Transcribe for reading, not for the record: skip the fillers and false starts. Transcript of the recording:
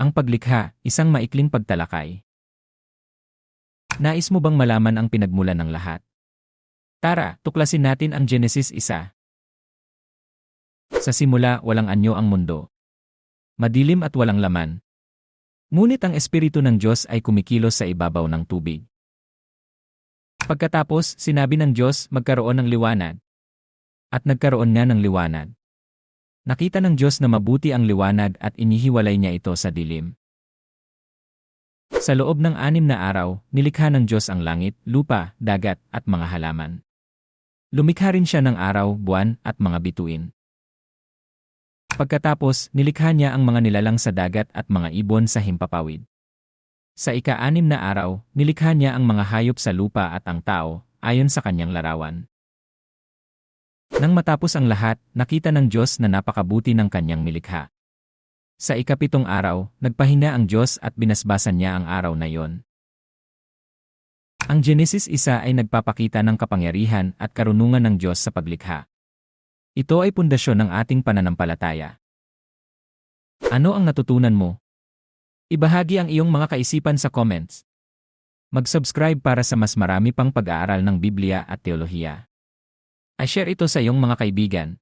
Ang paglikha, isang maikling pagtalakay. Nais mo bang malaman ang pinagmulan ng lahat? Tara, tuklasin natin ang Genesis 1. Sa simula, walang anyo ang mundo. Madilim at walang laman. Ngunit ang Espiritu ng Diyos ay kumikilos sa ibabaw ng tubig. Pagkatapos, sinabi ng Diyos, magkaroon ng liwanag. At nagkaroon nga ng liwanag. Nakita ng Diyos na mabuti ang liwanag at inihiwalay niya ito sa dilim. Sa loob ng 6 na araw, nilikha ng Diyos ang langit, lupa, dagat, at mga halaman. Lumikha rin siya ng araw, buwan, at mga bituin. Pagkatapos, nilikha niya ang mga nilalang sa dagat at mga ibon sa himpapawid. Sa ika-6 na araw, nilikha niya ang mga hayop sa lupa at ang tao, ayon sa kanyang larawan. Nang matapos ang lahat, nakita ng Diyos na napakabuti ng kanyang nilikha. Sa ika-7 araw, nagpahinga ang Diyos at binasbasan niya ang araw na iyon. Ang Genesis 1 ay nagpapakita ng kapangyarihan at karunungan ng Diyos sa paglikha. Ito ay pundasyon ng ating pananampalataya. Ano ang natutunan mo? Ibahagi ang iyong mga kaisipan sa comments. Mag-subscribe para sa mas marami pang pag-aaral ng Biblia at teolohiya. I-share ito sa iyong mga kaibigan.